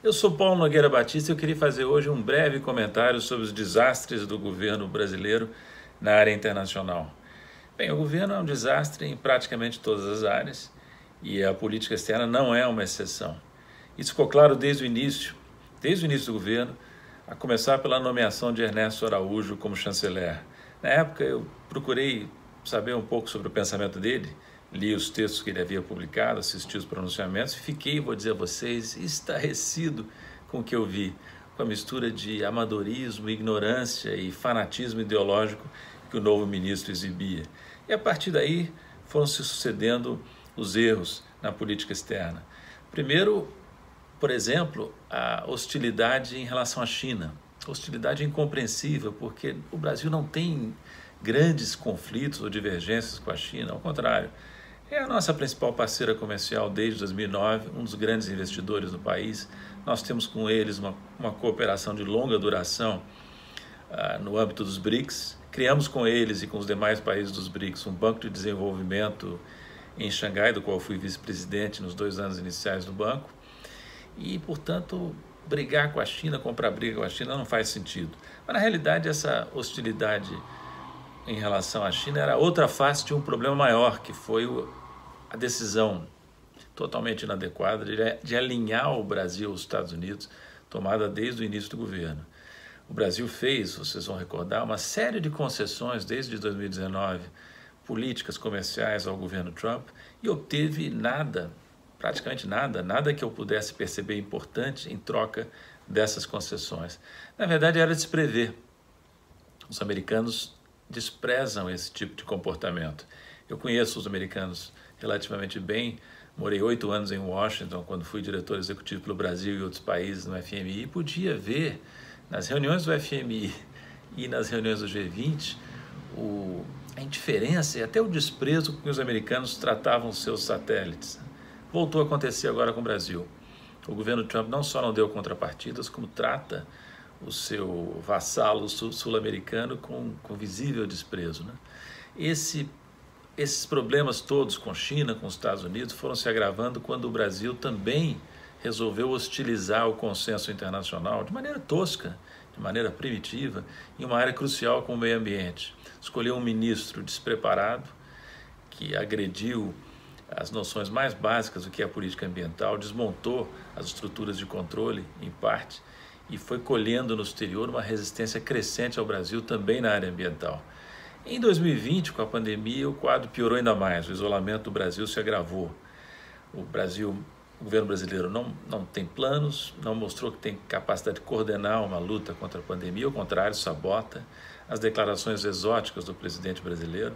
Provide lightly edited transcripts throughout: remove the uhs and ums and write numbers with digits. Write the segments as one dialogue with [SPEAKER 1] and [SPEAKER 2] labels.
[SPEAKER 1] Eu sou Paulo Nogueira Batista e eu queria fazer hoje um breve comentário sobre os desastres do governo brasileiro na área internacional. Bem, o governo é um desastre em praticamente todas as áreas e a política externa não é uma exceção. Isso ficou claro desde o início do governo, a começar pela nomeação de Ernesto Araújo como chanceler. Na época eu procurei saber um pouco sobre o pensamento dele, li os textos que ele havia publicado, assisti os pronunciamentos e fiquei, vou dizer a vocês, estarrecido com o que eu vi, com a mistura de amadorismo, ignorância e fanatismo ideológico que o novo ministro exibia. E a partir daí foram se sucedendo os erros na política externa. Primeiro, por exemplo, a hostilidade em relação à China. Hostilidade incompreensível, porque o Brasil não tem grandes conflitos ou divergências com a China, ao contrário. É a nossa principal parceira comercial desde 2009, um dos grandes investidores do país. Nós temos com eles uma cooperação de longa duração no âmbito dos BRICS. Criamos com eles e com os demais países dos BRICS um banco de desenvolvimento em Xangai, do qual fui vice-presidente nos 2 anos iniciais do banco. E, portanto, brigar com a China, comprar briga com a China não faz sentido. Mas, na realidade, essa hostilidade em relação à China era outra face de um problema maior, que foi a decisão totalmente inadequada de alinhar o Brasil aos Estados Unidos, tomada desde o início do governo. O Brasil fez, vocês vão recordar, uma série de concessões desde 2019, políticas comerciais ao governo Trump, e obteve nada, praticamente nada que eu pudesse perceber importante em troca dessas concessões. Na verdade, era de se prever. Os americanos desprezam esse tipo de comportamento. Eu conheço os americanos relativamente bem, morei 8 anos em Washington, quando fui diretor executivo pelo Brasil e outros países no FMI, e podia ver nas reuniões do FMI e nas reuniões do G20 a indiferença e até o desprezo com que os americanos tratavam seus satélites. Voltou a acontecer agora com o Brasil. O governo Trump não só não deu contrapartidas, como trata o seu vassalo sul-americano com visível desprezo, né? Esses problemas todos com China, com os Estados Unidos, foram se agravando quando o Brasil também resolveu hostilizar o consenso internacional de maneira tosca, de maneira primitiva, em uma área crucial como o meio ambiente. Escolheu um ministro despreparado, que agrediu as noções mais básicas do que é a política ambiental, desmontou as estruturas de controle, em parte, e foi colhendo no exterior uma resistência crescente ao Brasil também na área ambiental. Em 2020, com a pandemia, o quadro piorou ainda mais, o isolamento do Brasil se agravou. O governo brasileiro não tem planos, não mostrou que tem capacidade de coordenar uma luta contra a pandemia, ao contrário, sabota. As declarações exóticas do presidente brasileiro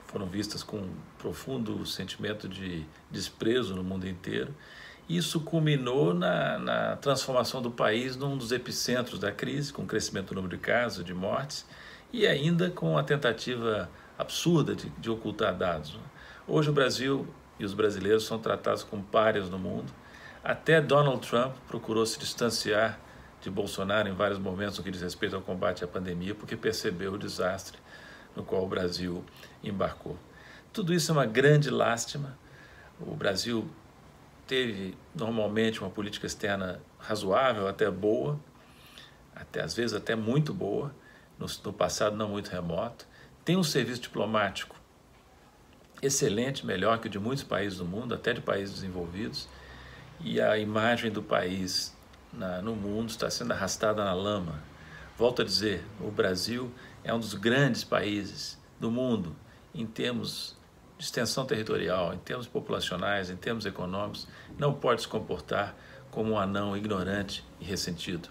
[SPEAKER 1] foram vistas com um profundo sentimento de desprezo no mundo inteiro. Isso culminou na transformação do país num dos epicentros da crise, com o crescimento do número de casos, de mortes, e ainda com a tentativa absurda de ocultar dados. Hoje o Brasil e os brasileiros são tratados como párias no mundo. Até Donald Trump procurou se distanciar de Bolsonaro em vários momentos no que diz respeito ao combate à pandemia, porque percebeu o desastre no qual o Brasil embarcou. Tudo isso é uma grande lástima. O Brasil teve normalmente uma política externa razoável, até boa, às vezes até muito boa, no passado não muito remoto. Tem um serviço diplomático excelente, melhor que o de muitos países do mundo, até de países desenvolvidos, e a imagem do país no mundo está sendo arrastada na lama. Volto a dizer, o Brasil é um dos grandes países do mundo em termos de extensão territorial, em termos populacionais, em termos econômicos, não pode se comportar como um anão ignorante e ressentido.